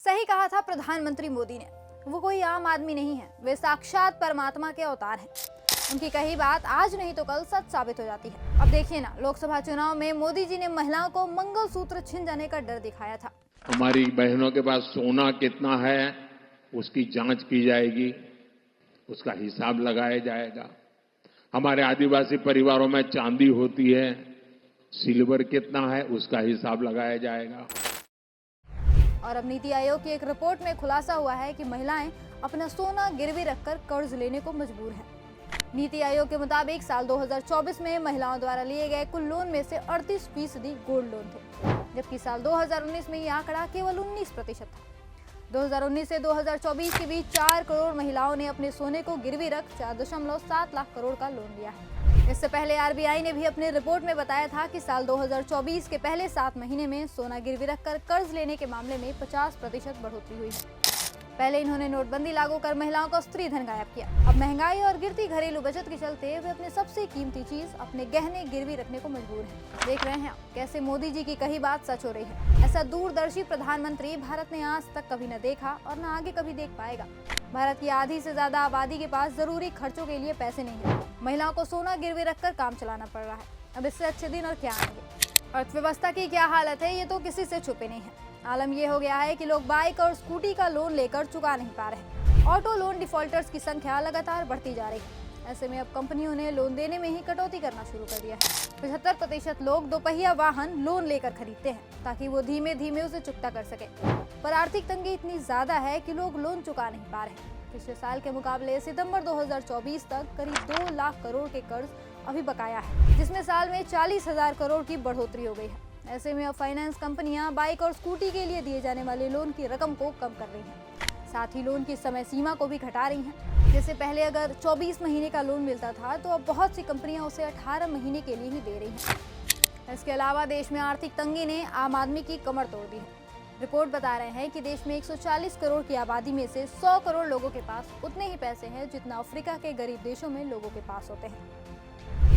सही कहा था प्रधानमंत्री मोदी ने। वो कोई आम आदमी नहीं है, वे साक्षात परमात्मा के अवतार हैं। उनकी कही बात आज नहीं तो कल सच साबित हो जाती है। अब देखिए ना, लोकसभा चुनाव में मोदी जी ने महिलाओं को मंगलसूत्र छिन जाने का डर दिखाया था। हमारी बहनों के पास सोना कितना है उसकी जांच की जाएगी, उसका हिसाब लगाया जाएगा। हमारे आदिवासी परिवारों में चांदी होती है, सिल्वर कितना है उसका हिसाब लगाया जाएगा। और अब नीति आयोग की एक रिपोर्ट में खुलासा हुआ है कि महिलाएं अपना सोना गिरवी रखकर कर्ज लेने को मजबूर हैं। नीति आयोग के मुताबिक साल 2024 में महिलाओं द्वारा लिए गए कुल लोन में से 38% गोल्ड लोन थे, जबकि साल 2019 में ये आंकड़ा केवल 19% था। 2019 से 2024 के बीच 4 करोड़ महिलाओं ने अपने सोने को गिरवी रख 4.7 लाख करोड़ का लोन लिया है। इससे पहले आरबीआई ने भी अपनी रिपोर्ट में बताया था कि साल 2024 के पहले 7 महीने में सोना गिरवी रखकर कर्ज लेने के मामले में 50% बढ़ोतरी हुई है। पहले इन्होंने नोटबंदी लागू कर महिलाओं का स्त्री धन गायब किया। अब महंगाई और गिरती घरेलू बचत के चलते वे अपने सबसे कीमती चीज अपने गहने गिरवी रखने को मजबूर हैं। देख रहे हैं आप कैसे मोदी जी की कही बात सच हो रही है। ऐसा दूरदर्शी प्रधानमंत्री भारत ने आज तक कभी न देखा और न आगे कभी देख पाएगा। भारत की आधी से ज्यादा आबादी के पास जरूरी खर्चों के लिए पैसे नहीं है। महिलाओं को सोना गिरवी रखकर काम चलाना पड़ रहा है। अब इससे अच्छे दिन और क्या आएंगे। अर्थव्यवस्था की क्या हालत है ये तो किसी से छुपे नहीं है। आलम ये हो गया है कि लोग बाइक और स्कूटी का लोन लेकर चुका नहीं पा रहे। ऑटो लोन डिफॉल्टर्स की संख्या लगातार बढ़ती जा रही है। ऐसे में अब कंपनियों ने लोन देने में ही कटौती करना शुरू कर दिया है। 75% लोग दोपहिया वाहन लोन लेकर खरीदते हैं ताकि वो धीमे धीमे उसे चुकता कर सके। पर आर्थिक तंगी इतनी ज्यादा है कि लोग लोन चुका नहीं पा रहे। पिछले साल के मुकाबले सितंबर 2024 तक करीब 2 लाख करोड़ के कर्ज अभी बकाया है, जिसमें साल में 40,000 करोड़ की बढ़ोतरी हो गई है। ऐसे में अब फाइनेंस कंपनियां बाइक और स्कूटी के लिए दिए जाने वाले लोन की रकम को कम कर रही हैं। साथ ही लोन की समय सीमा को भी घटा रही हैं। जैसे पहले अगर 24 महीने का लोन मिलता था तो अब बहुत सी कंपनियां उसे 18 महीने के लिए ही दे रही हैं। इसके अलावा देश में आर्थिक तंगी ने आम आदमी की कमर तोड़ दी है। रिपोर्ट बता रहे हैं कि देश में 140 करोड़ की आबादी में से 100 करोड़ लोगों के पास उतने ही पैसे हैं जितना अफ्रीका के गरीब देशों में लोगों के पास होते हैं।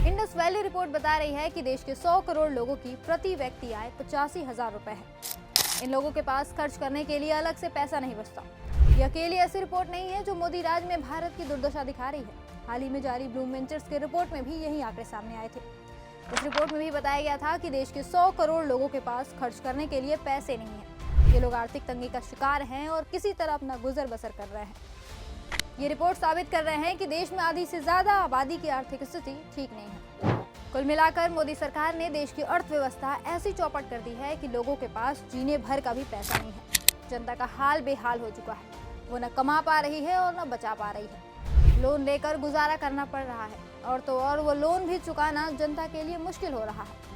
इंडस वैली रिपोर्ट बता रही है कि देश के 100 करोड़ लोगों की प्रति व्यक्ति आय 85,000 रुपए है। इन लोगों के पास खर्च करने के लिए अलग से पैसा नहीं बचता। ये अकेली ऐसी रिपोर्ट नहीं है जो मोदी राज में भारत की दुर्दशा दिखा रही है। हाल ही में जारी ब्लूम वेंचर्स के रिपोर्ट में भी यही आंकड़े सामने आए थे। इस रिपोर्ट में भी बताया गया था कि देश के 100 करोड़ लोगों के पास खर्च करने के लिए पैसे नहीं है। ये लोग आर्थिक तंगी का शिकार हैं और किसी तरह अपना गुजर बसर कर रहे हैं। ये रिपोर्ट साबित कर रहे हैं कि देश में आधी से ज्यादा आबादी की आर्थिक स्थिति ठीक नहीं है। कुल मिलाकर मोदी सरकार ने देश की अर्थव्यवस्था ऐसी चौपट कर दी है कि लोगों के पास जीने भर का भी पैसा नहीं है। जनता का हाल बेहाल हो चुका है। वो न कमा पा रही है और न बचा पा रही है। लोन लेकर गुजारा करना पड़ रहा है और तो और वो लोन भी चुकाना जनता के लिए मुश्किल हो रहा है।